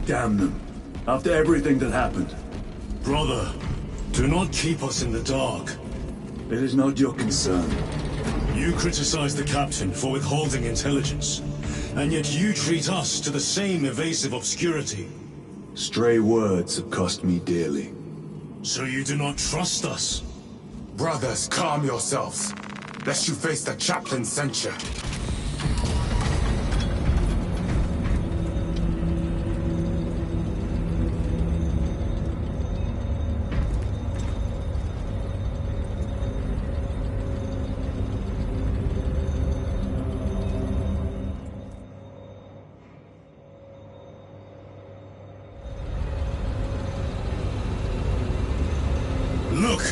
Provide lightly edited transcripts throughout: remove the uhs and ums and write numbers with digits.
Damn them. After everything that happened. Brother, do not keep us in the dark. It is not your concern. You criticize the captain for withholding intelligence, and yet you treat us to the same evasive obscurity. Stray words have cost me dearly. So you do not trust us? Brothers, calm yourselves, lest you face the chaplain's censure. Look!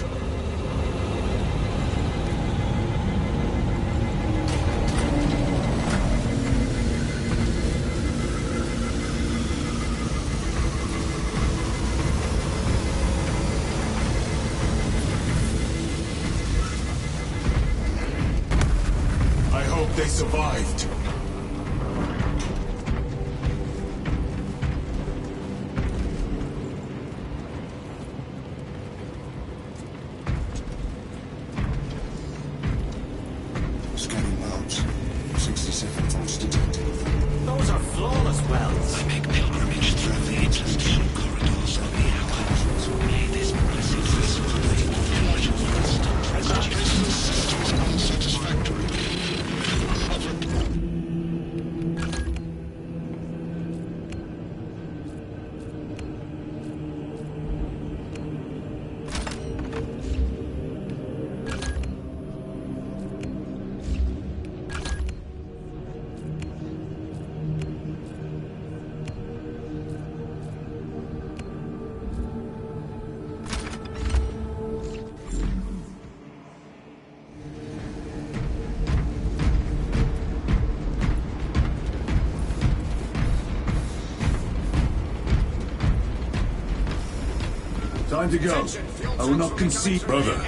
I hope they survived. Scanning wells. 67 volts detected. Those are flawless wells. I make pilgrimage through the interstitial corridors of the hour. May this blessed vessel enlarge constant residues. Systems unsatisfactory. Time to go. I will not concede. Brother,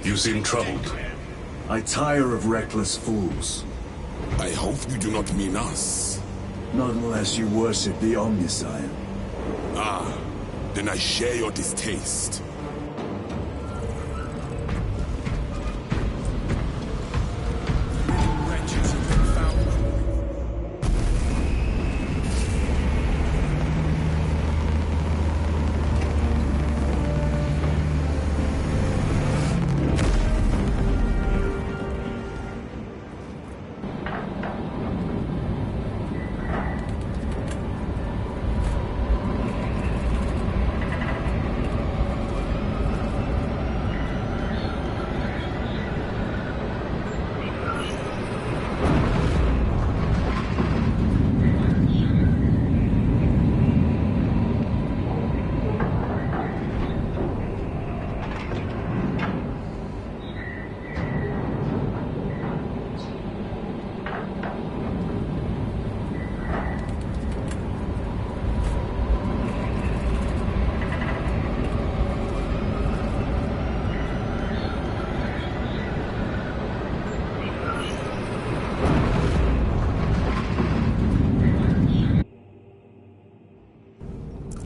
you seem troubled. I tire of reckless fools. I hope you do not mean us. Not unless you worship the Omniscient. Ah, then I share your distaste. Wretches have been found.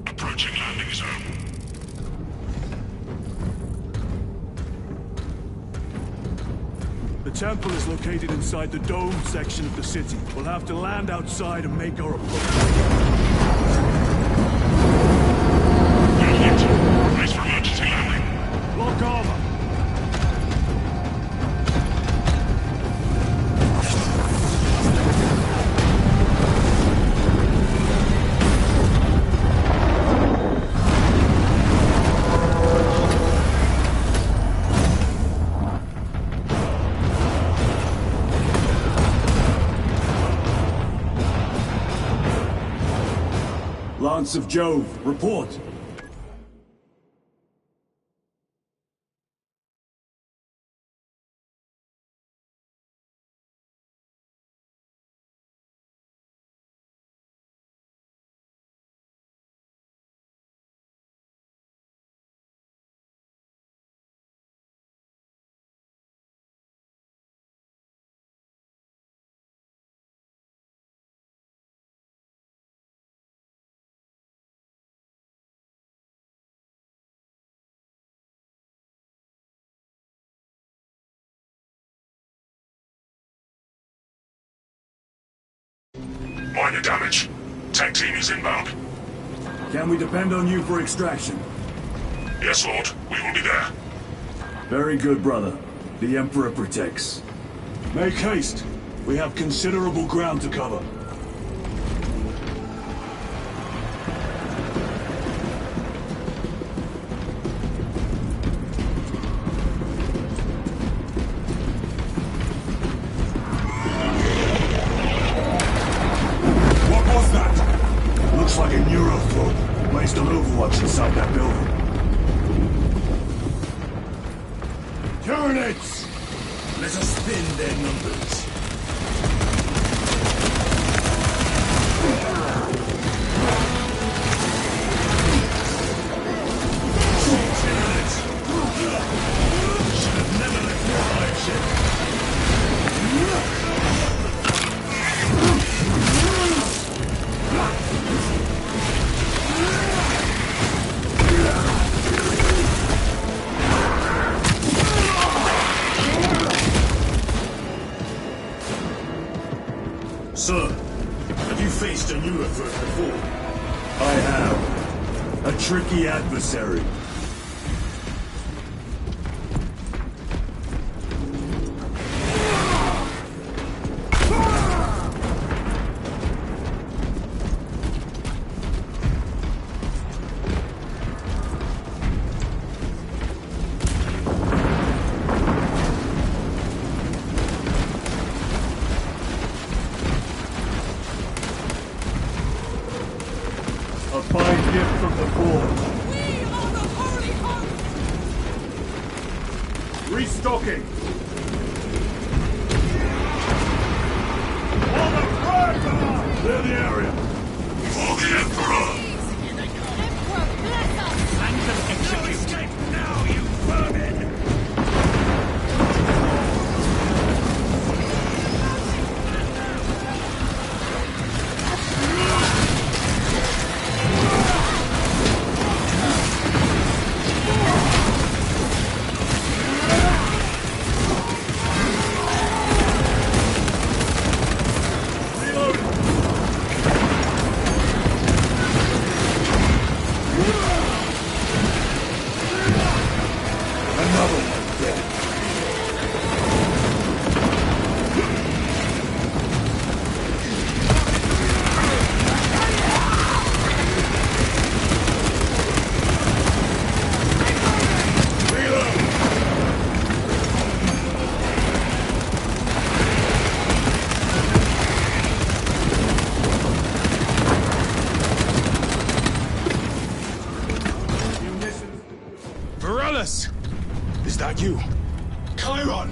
Approaching landing zone. The temple is located inside the dome section of the city. We'll have to land outside and make our approach. Brace for emergency landing. Lock armor! Lance of Jove, report. Minor damage. Tech team is inbound. Can we depend on you for extraction? Yes, Lord. We will be there. Very good, brother. The Emperor protects. Make haste. We have considerable ground to cover. What was that? Looks like a neurothroat. Placed on overwatch inside that building. Turrets! Let us thin their numbers. Should have never left the fire ship. Sir, have you faced a neurothreat before? I have. A tricky adversary. A fine gift from the Forge. We are the Holy Host! Restocking! On the front! Clear the area! For the Emperor! Emperor, bless us! No escape now, you vermin! Another one dead. Varellus! Is that you? Chiron!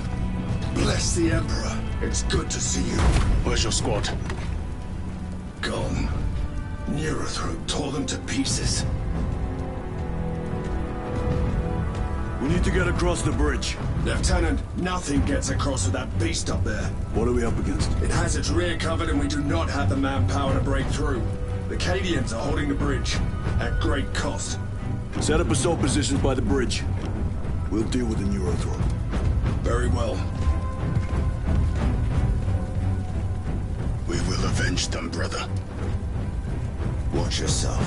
Bless the Emperor. It's good to see you. Where's your squad? Gone. Neurothroat tore them to pieces. We need to get across the bridge. Lieutenant, nothing gets across with that beast up there. What are we up against? It has its rear covered and we do not have the manpower to break through. The Cadians are holding the bridge, at great cost. Set up assault positions by the bridge. We'll deal with the neurothroat. Very well. We will avenge them, brother. Watch yourself.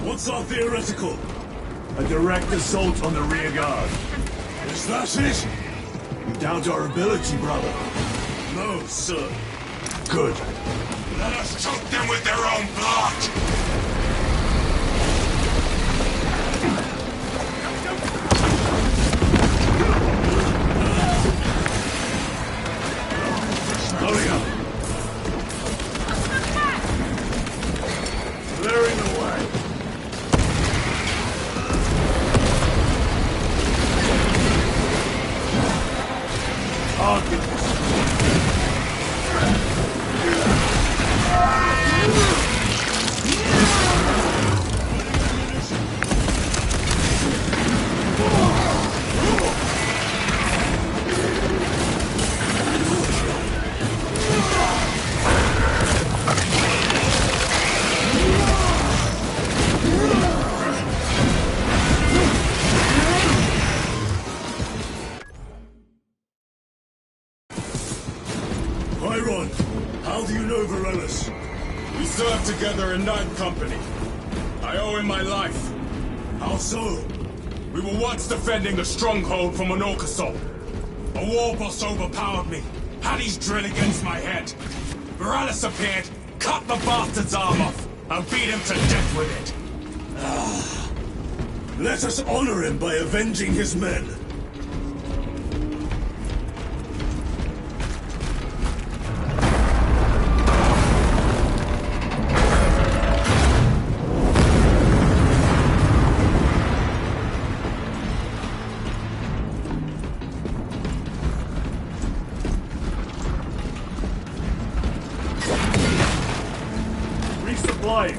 What's our theoretical? A direct assault on the rear guard. Is that it? We doubt our ability, brother. No, sir. Good. Let us choke them with their own blood! Loading up. Clearing the way. Target. on. How do you know Varellus? We served together in Ninth Company. I owe him my life. How so? We were once defending a stronghold from an orc assault. A war boss overpowered me, had his drill against my head. Varellus appeared, cut the bastard's arm off, and beat him to death with it. Let us honor him by avenging his men. Resupplying.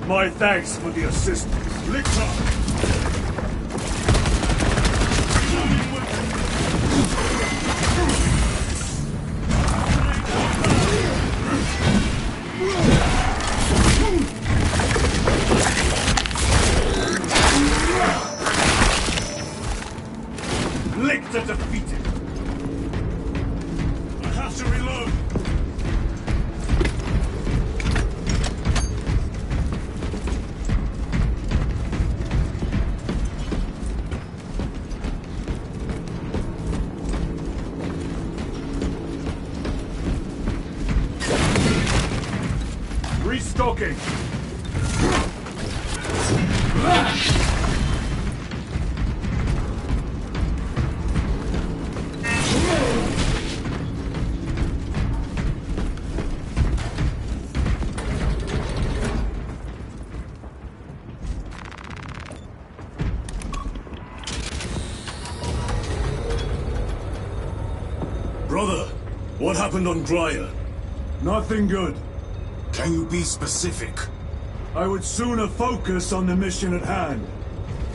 My thanks for the assistance. Lictor! Lictor defeated. I have to reload. Restocking. Brother, what happened on Grya? Nothing good. Can you be specific? I would sooner focus on the mission at hand.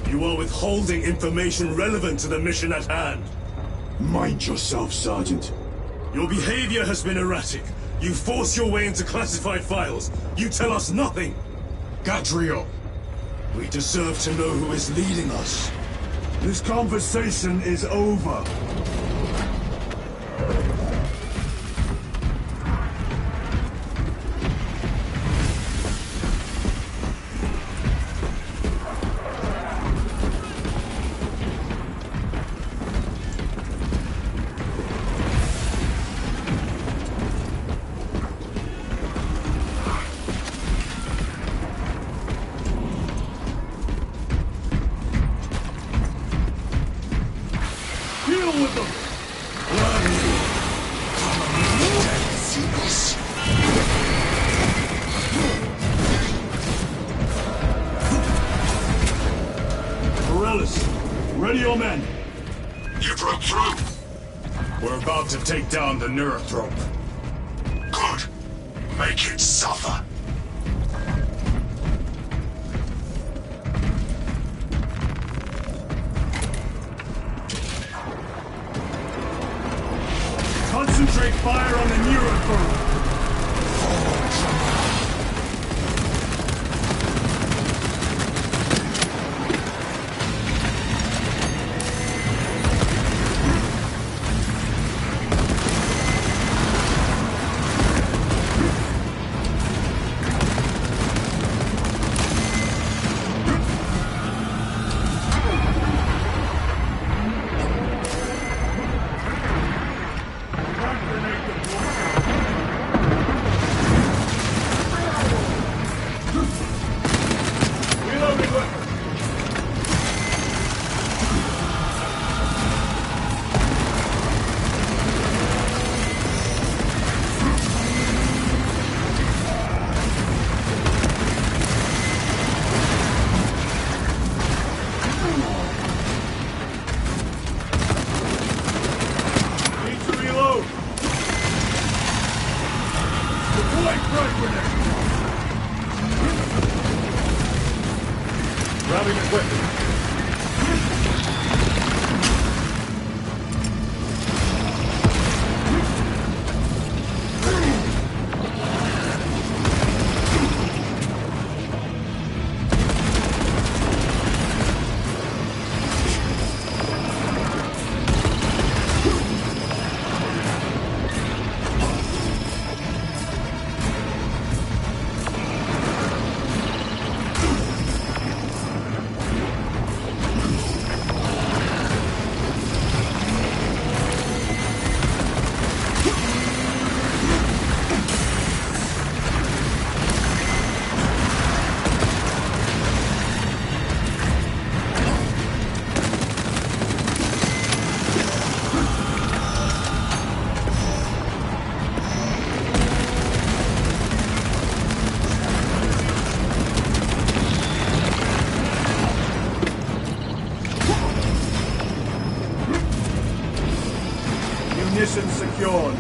You are withholding information relevant to the mission at hand. Mind yourself, Sergeant. Your behavior has been erratic. You force your way into classified files. You tell us nothing. Gadriel. We deserve to know who is leading us. This conversation is over. Deal with them! Varellus, ready your men. You broke through. We're about to take down the Neurothrope. Good. Make it suffer. Concentrate fire on the Neurothrope. Grabbing equipment. Munitions secured.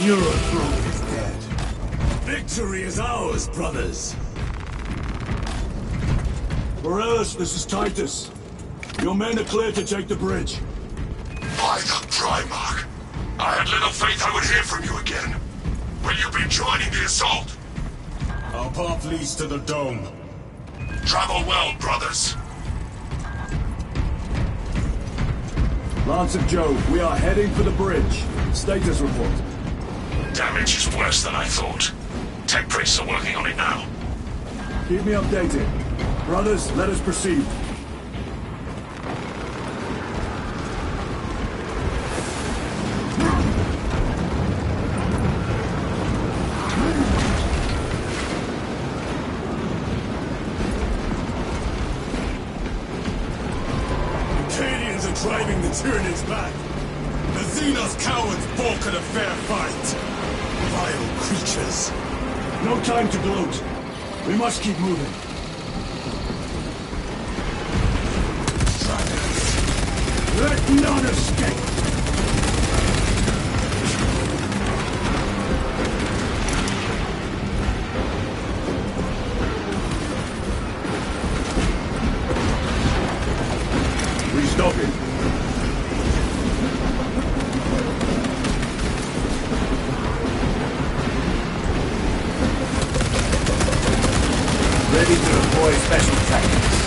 Eurothrone is dead. Victory is ours, brothers! Morales, this is Titus. Your men are clear to take the bridge. By the Primarch! I had little faith I would hear from you again. Will you be joining the assault? Our path leads to the dome. Travel well, brothers. Lance of Jove, we are heading for the bridge. Status report. Damage is worse than I thought. Tech priests are working on it now. Keep me updated. Brothers, let us proceed. Acadians are driving the Tyranids back. The Xenos cowards balk at a fair fight. Vile creatures. No time to gloat. We must keep moving. Let none escape! Restocking. Ready to deploy special tactics.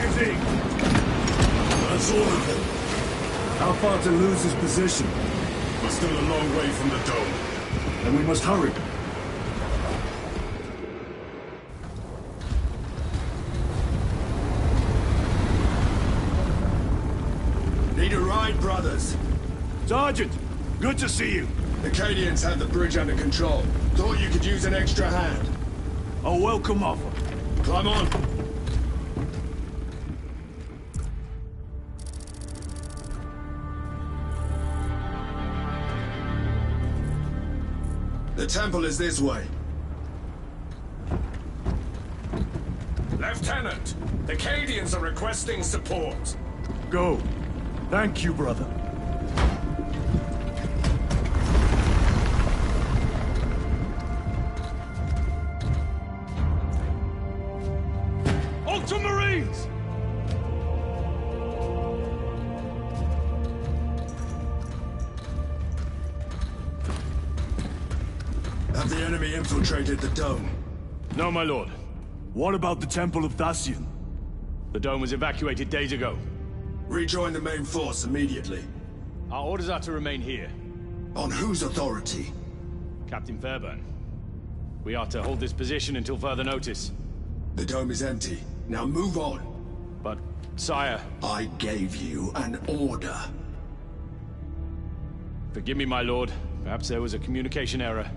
magazine! That's all of them. How far to lose his position? We're still a long way from the dome. Then we must hurry. Need a ride, brothers? Sergeant, good to see you. The Cadians have the bridge under control. Thought you could use an extra hand. A welcome offer. Climb on. The temple is this way. Lieutenant, the Cadians are requesting support. Go. Thank you, brother. Ultramarines! Have the enemy infiltrated the dome? No, my lord. What about the Temple of Thasian? The dome was evacuated days ago. Rejoin the main force immediately. Our orders are to remain here. On whose authority? Captain Fairburn. We are to hold this position until further notice. The dome is empty. Now move on. But, sire... I gave you an order. Forgive me, my lord. Perhaps there was a communication error.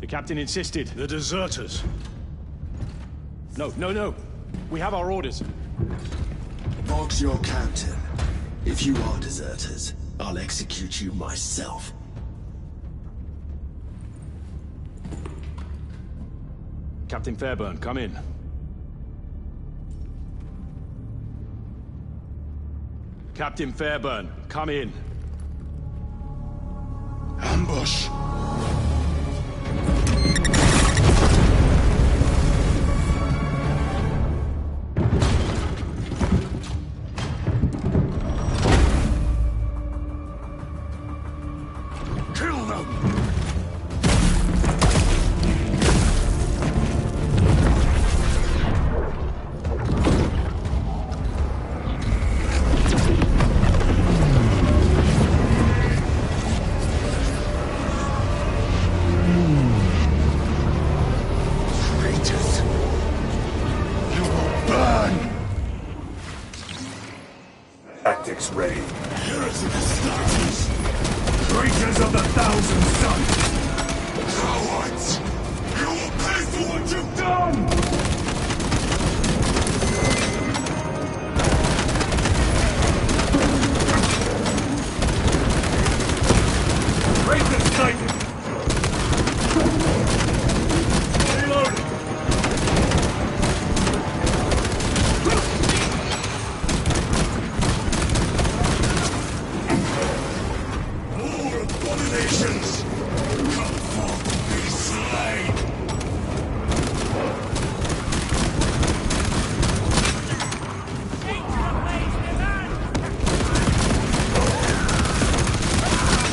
The captain insisted. The deserters. No. We have our orders. Vox your captain. If you are deserters, I'll execute you myself. Captain Fairburn, come in. Captain Fairburn, come in. Ambush. Kill them! Tactics ready. Heretics! Creatures of the Thousand Suns! Cowards! You will pay for what you've done! Raiden's sighted! Reloading! More abominations! Come forth to be slain!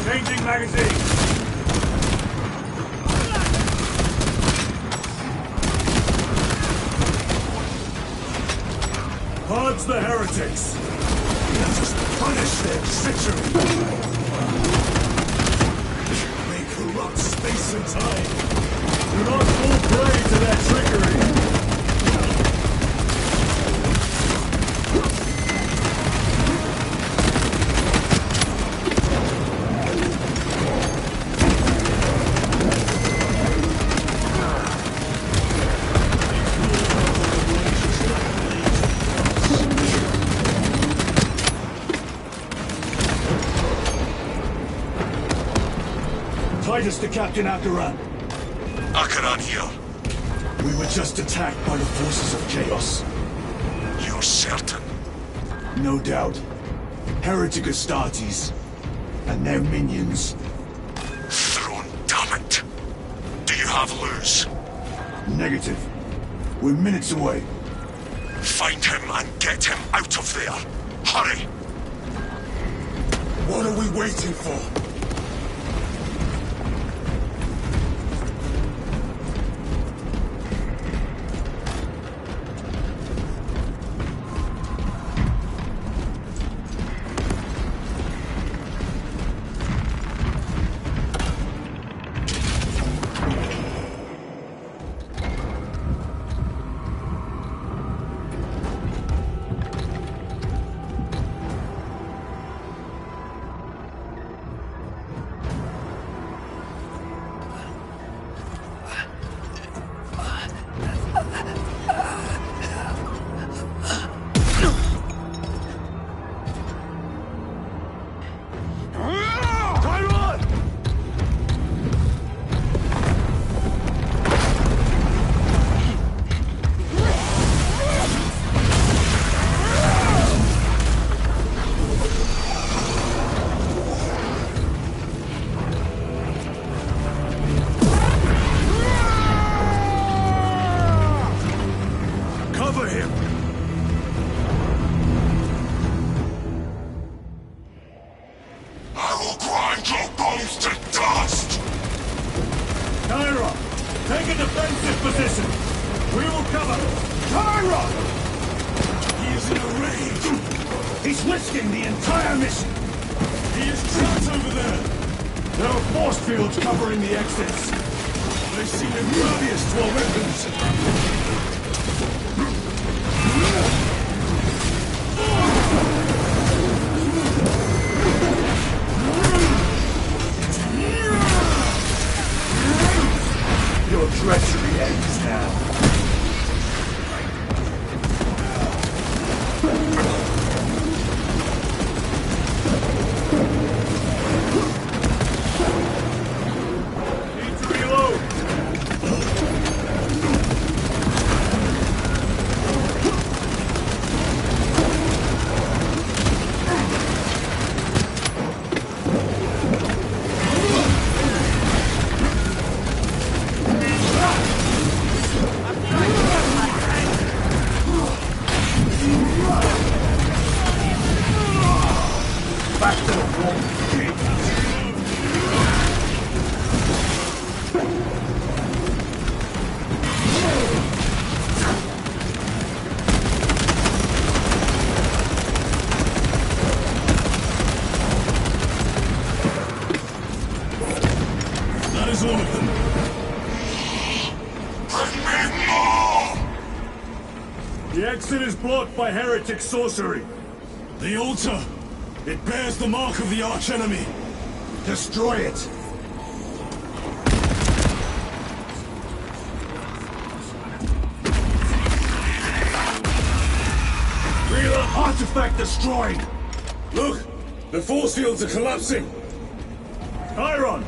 Changing magazine! Purge the heretics! Let us punish their treachery! They corrupt space and time! Do not fall prey to their trickery! Titus to Captain Akaran. Akaran here. We were just attacked by the forces of Chaos. You're certain? No doubt. Heretic Astartes. And their minions. Throne, damn it. Do you have Luz? Negative. We're minutes away. Find him and get him out of there. Hurry! What are we waiting for? He's risking the entire mission! He is trapped over there! There are force fields covering the exits! They seem impervious to our weapons! Your treachery ends now. The exit is blocked by heretic sorcery. The altar! It bears the mark of the archenemy! Destroy it! Real artifact destroyed! Look! The force fields are collapsing! Chiron,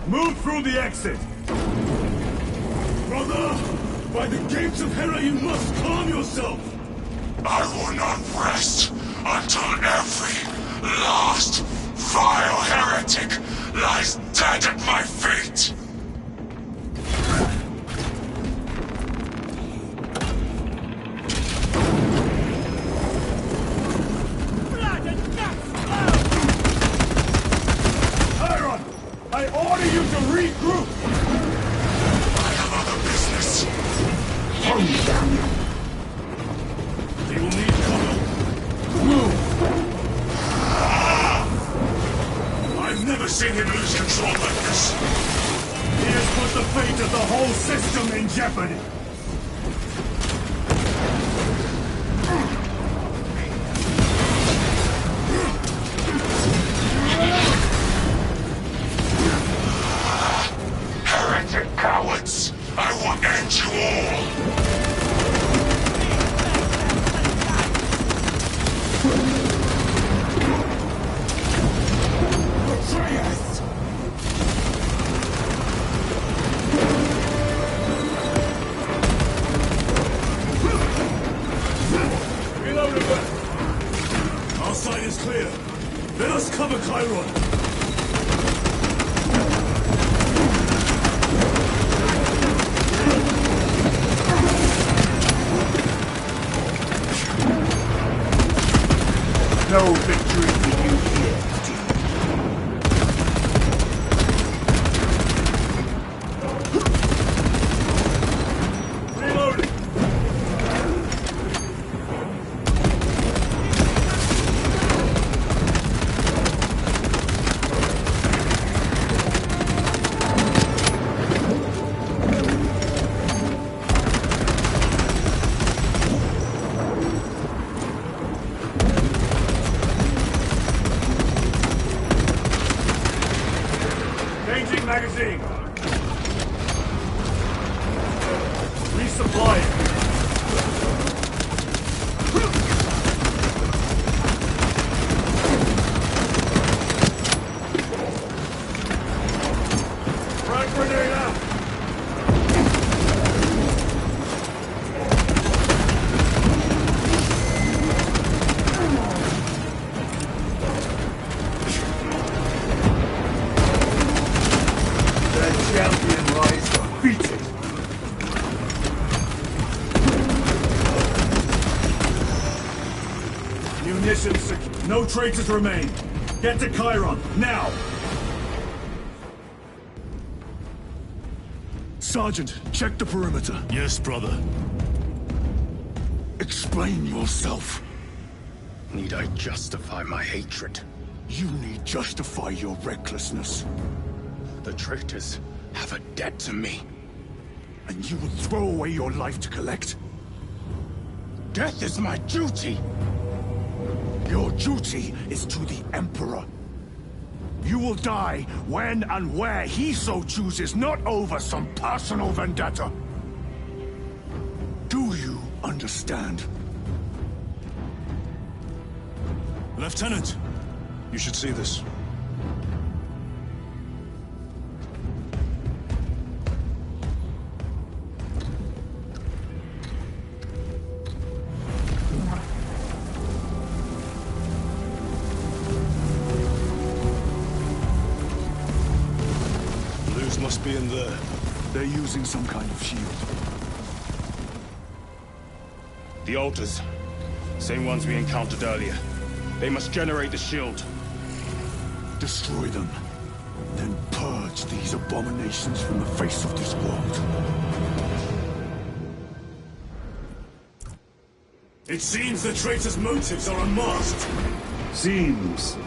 move through the exit! Brother! By the gates of Hera, you must calm yourself! I will not rest until every last vile heretic lies dead at my feet! Blood and guts flow! Chiron! I order you to regroup! I have other business. They will need cover. I've never seen him lose control like this. He has put the fate of the whole system in jeopardy! Heretic cowards! I will end you all! Betrayers! Reloading weapon! Our side is clear. Let us cover Chiron. No victory for you here, team. Reloading! Changing magazine. Resupplying. Frag grenade out. The champion lies defeated! Munitions secure. No traitors remain. Get to Chiron, now! Sergeant, check the perimeter. Yes, brother. Explain yourself. Need I justify my hatred? You need justify your recklessness. The traitors have a debt to me. And you would throw away your life to collect? Death is my duty! Your duty is to the Emperor. You will die when and where he so chooses, not over some personal vendetta. Do you understand? Lieutenant, you should see this. Blues must be in there. They're using some kind of shield. The altars. Same ones we encountered earlier. They must generate the shield. Destroy them. Then purge these abominations from the face of this world. It seems the traitors' motives are unmasked. Seems.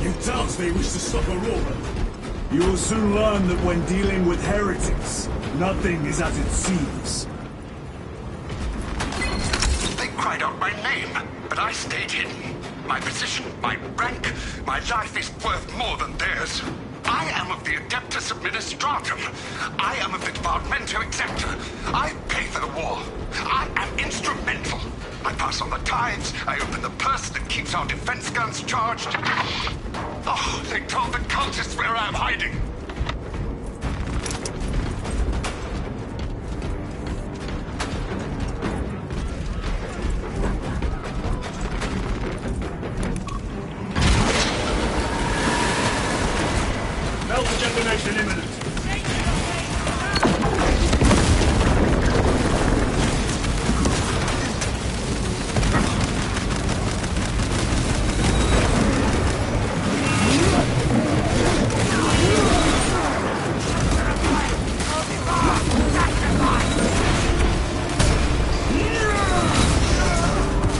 You doubt they wish to stop Aurora? You will soon learn that when dealing with heretics, nothing is as it seems. They cried out my name, but I stayed hidden. My position, my rank, my life is worth more than theirs. I am of the Adeptus Administratum. I am of the Departamento Exceptor. I pay for the war. I am instrumental. I pass on the tithes. I open the purse that keeps our defense guns charged. Oh, they told the cultists where I'm hiding. Melter detonation imminent.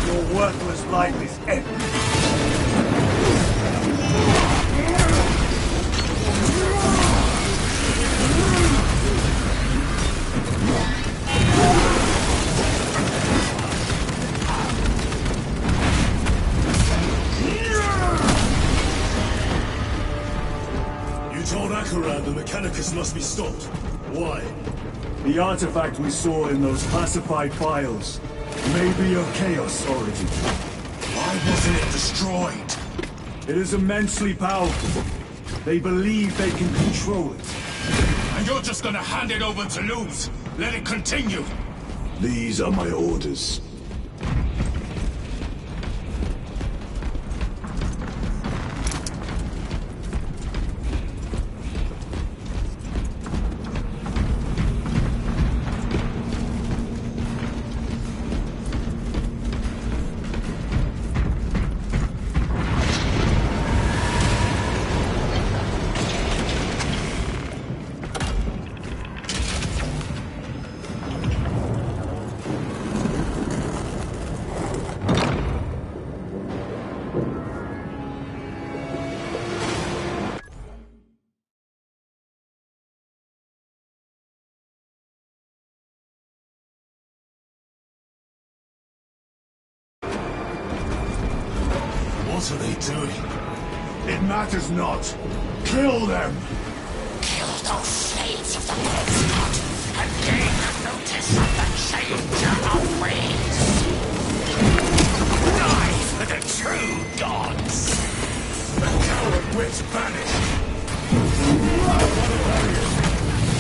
Your worthless life is empty. You told Akaran the Mechanicus must be stopped. Why? The artifact we saw in those classified files may be of Chaos origin. Why wasn't it destroyed? It is immensely powerful. They believe they can control it. And you're just gonna hand it over to lose? Let it continue? These are my orders. What are they doing? It matters not. Kill them! Kill those slaves of the Lord's God and gain notice of the change of ways. Die for the true gods. The coward wits vanished.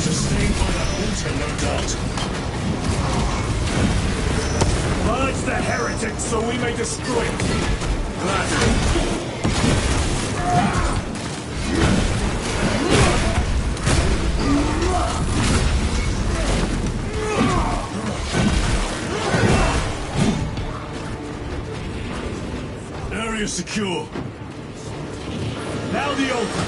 Sustained by that water, no doubt. Purge the heretics so we may destroy it! Area secure. Now the altar!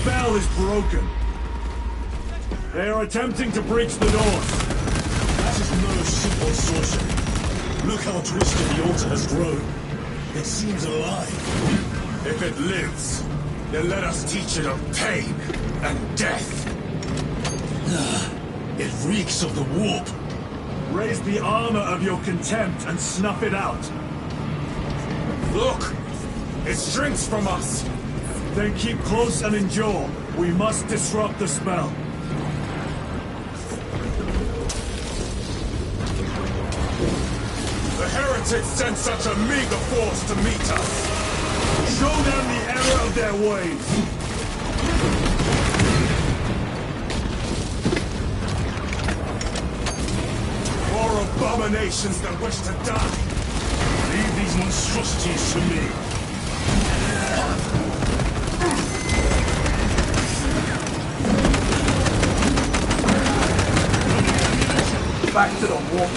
Spell is broken. They are attempting to breach the doors. That is no simple sorcery. Look how twisted the altar has grown. It seems alive. If it lives, then let us teach it of pain and death. It reeks of the warp. Raise the armor of your contempt and snuff it out. Look! It shrinks from us! Then keep close and endure. We must disrupt the spell. The heretics sent such a meager force to meet us! Show them the error of their ways. More abominations that wish to die! Leave these monstrosities to me. Back to the wall.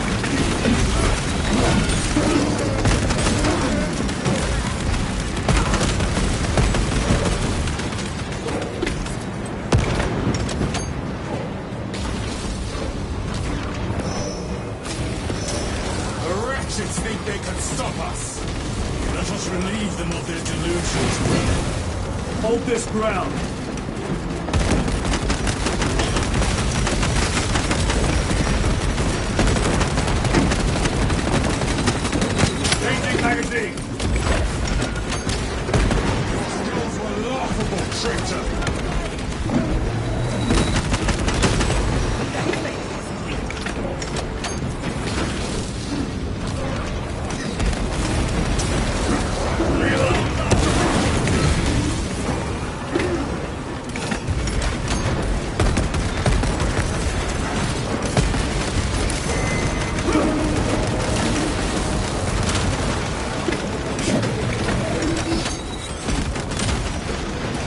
The wretches think they can stop us! Let us relieve them of their delusions, brother. Hold this ground. Changing magazine. Skills were laughable, traitor!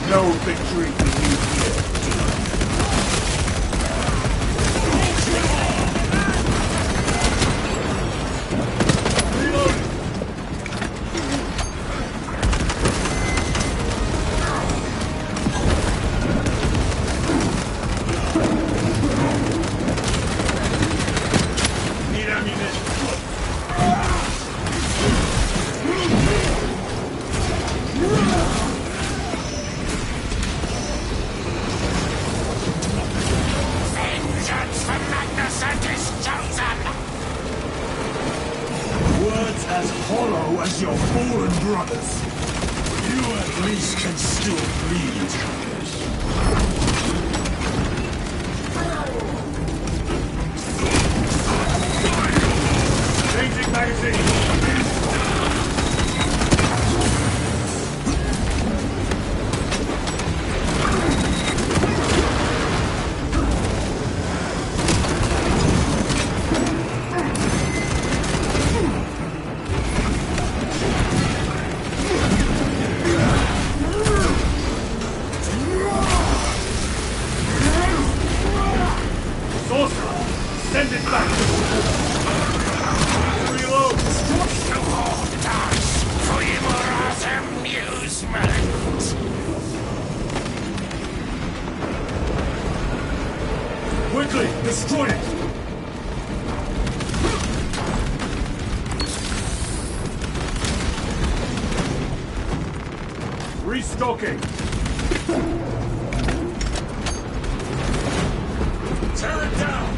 No victory for you here. Need ammunition! Vengeance for Magnus and his chosen! Words as hollow as your fallen brothers. You at least can still bleed. Changing magazine. Sorcerer, send it back. Reload. To hold us for Imora's amusement! Quickly, destroy it. Restocking. Tear it down!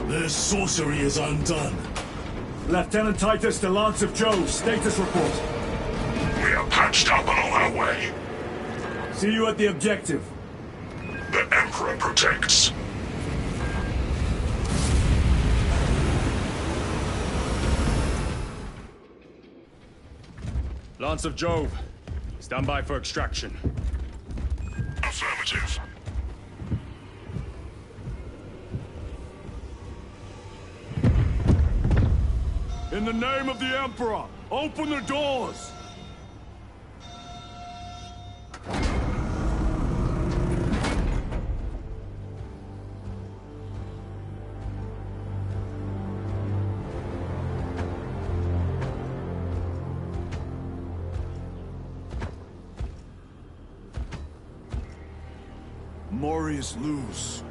Their sorcery is undone. Lieutenant Titus to Lance of Jove, status report. We are patched up and on our way. See you at the objective. The Emperor protects. Lance of Jove, stand by for extraction. Affirmative. In the name of the Emperor, open the doors! Morius lose.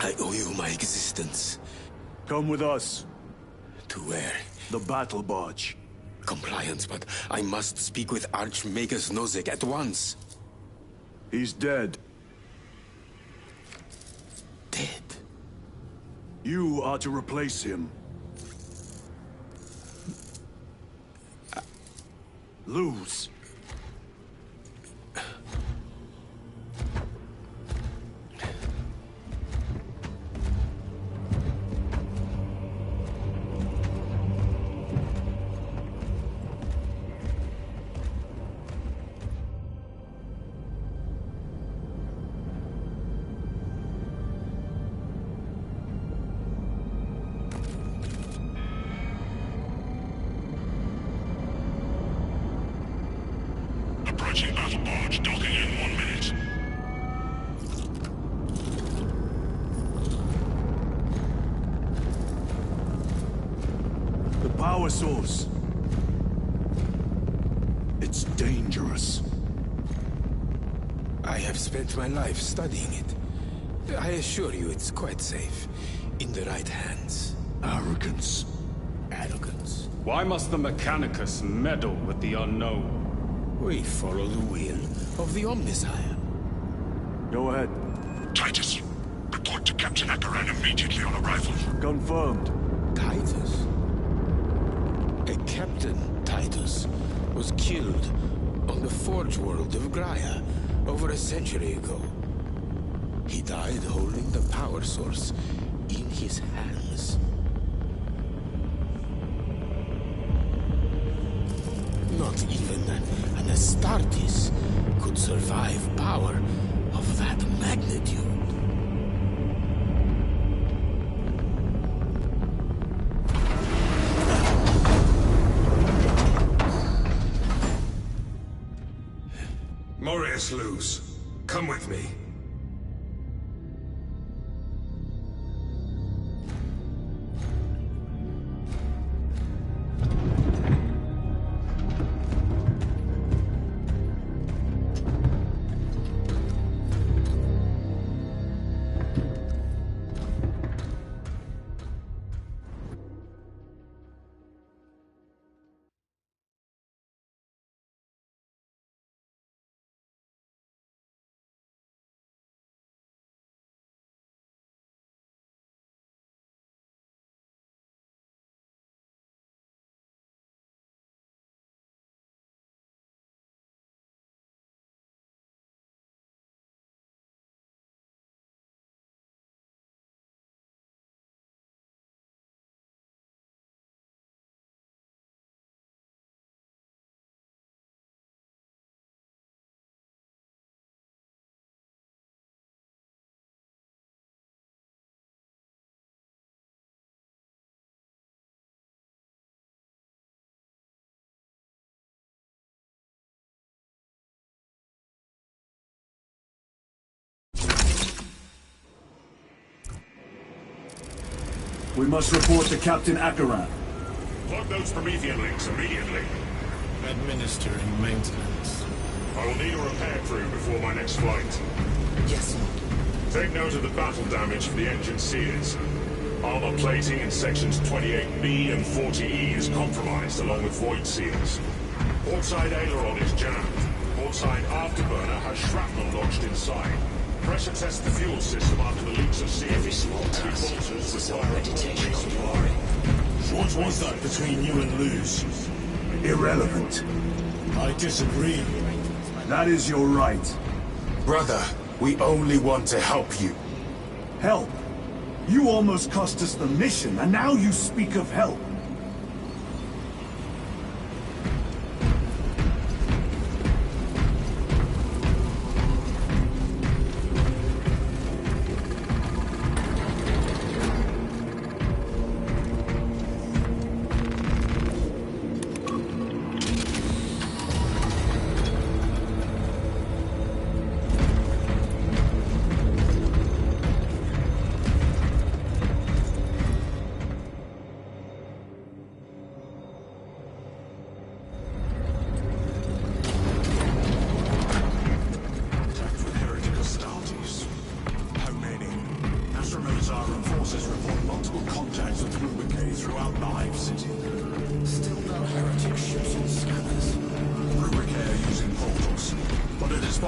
I owe you my existence. Come with us. To where? The battle barge. Compliance, but I must speak with Archmagus Nozick at once. He's dead. Dead? You are to replace him. Lose. Approaching battle barge, docking in 1 minute. The power source. It's dangerous. I have spent my life studying it. I assure you it's quite safe. In the right hands. Arrogance. Arrogance. Why must the Mechanicus meddle with the unknown? We follow the will of the Omnisire. Go ahead. Titus, report to Captain Akaran immediately on arrival. Confirmed. Titus? A Captain Titus was killed on the Forge world of Graia over a century ago. He died holding the power source in his hands. Not even an Astartes could survive power of that magnitude. Morius Luz, come with me. We must report to Captain Akaran. Plug those Promethean links immediately. Administering maintenance. I will need a repair crew before my next flight. Yes, Lord. Take note of the battle damage for the engine sears. Armor plating in sections 28B and 40E is compromised, along with void seals. Portside aileron is jammed. Portside afterburner has shrapnel lodged inside. Pressure test the fuel system after the leaks of seals. Every small task is meditation on glory. What was that between you and Luz? Irrelevant. I disagree. That is your right. Brother, we only want to help you. Help? You almost cost us the mission, and now you speak of help.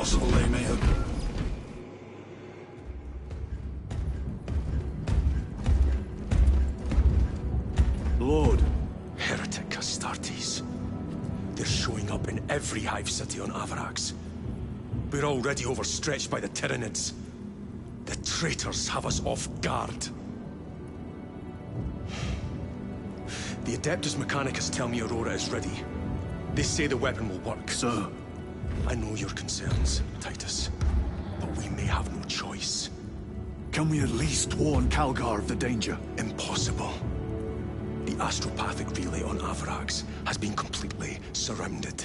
possible they may have... Lord. Heretic Astartes. They're showing up in every hive city on Avarax. We're already overstretched by the Tyranids. The traitors have us off guard. The Adeptus Mechanicus tell me Aurora is ready. They say the weapon will work. Sir. I know your concerns, Titus. But we may have no choice. Can we at least warn Calgar of the danger? Impossible. The astropathic relay on Avarax has been completely surrounded.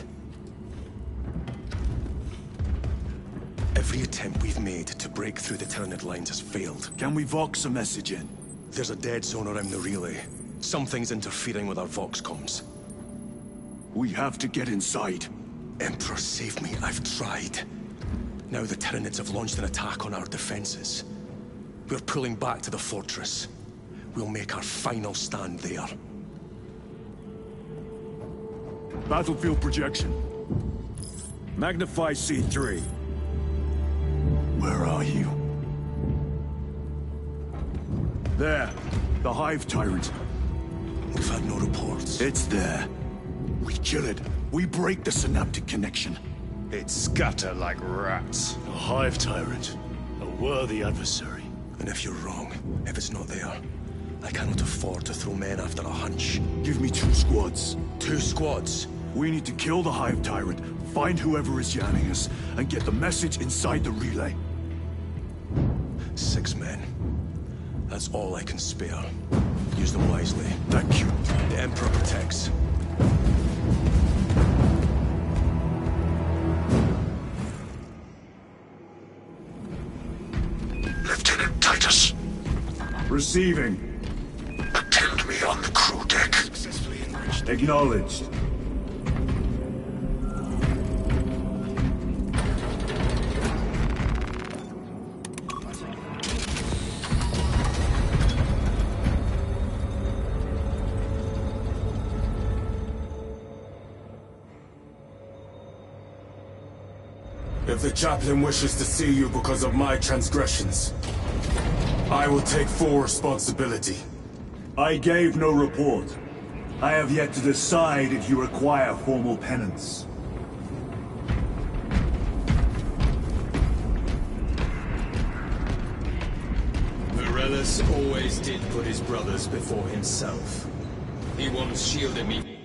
Every attempt we've made to break through the Tyranid lines has failed. Can we vox a message in? There's a dead zone around the relay. Something's interfering with our vox comms. We have to get inside. Emperor, save me. I've tried. Now the Tyranids have launched an attack on our defenses. We're pulling back to the fortress. We'll make our final stand there. Battlefield projection. Magnify C3. Where are you? There. The Hive Tyrant. We've had no reports. It's there. We kill it. We break the synaptic connection. It scatter like rats. A Hive Tyrant. A worthy adversary. And if you're wrong, if it's not there, I cannot afford to throw men after a hunch. Give me 2 squads. 2 squads? We need to kill the Hive Tyrant, find whoever is jamming us, and get the message inside the relay. 6 men. That's all I can spare. Use them wisely. Thank you. The Emperor protects. Lieutenant Titus. Receiving. Attend me on the crew deck. Successfully enriched. Acknowledged. If the chaplain wishes to see you because of my transgressions, I will take full responsibility. I gave no report. I have yet to decide if you require formal penance. Morellus always did put his brothers before himself. He once shielded me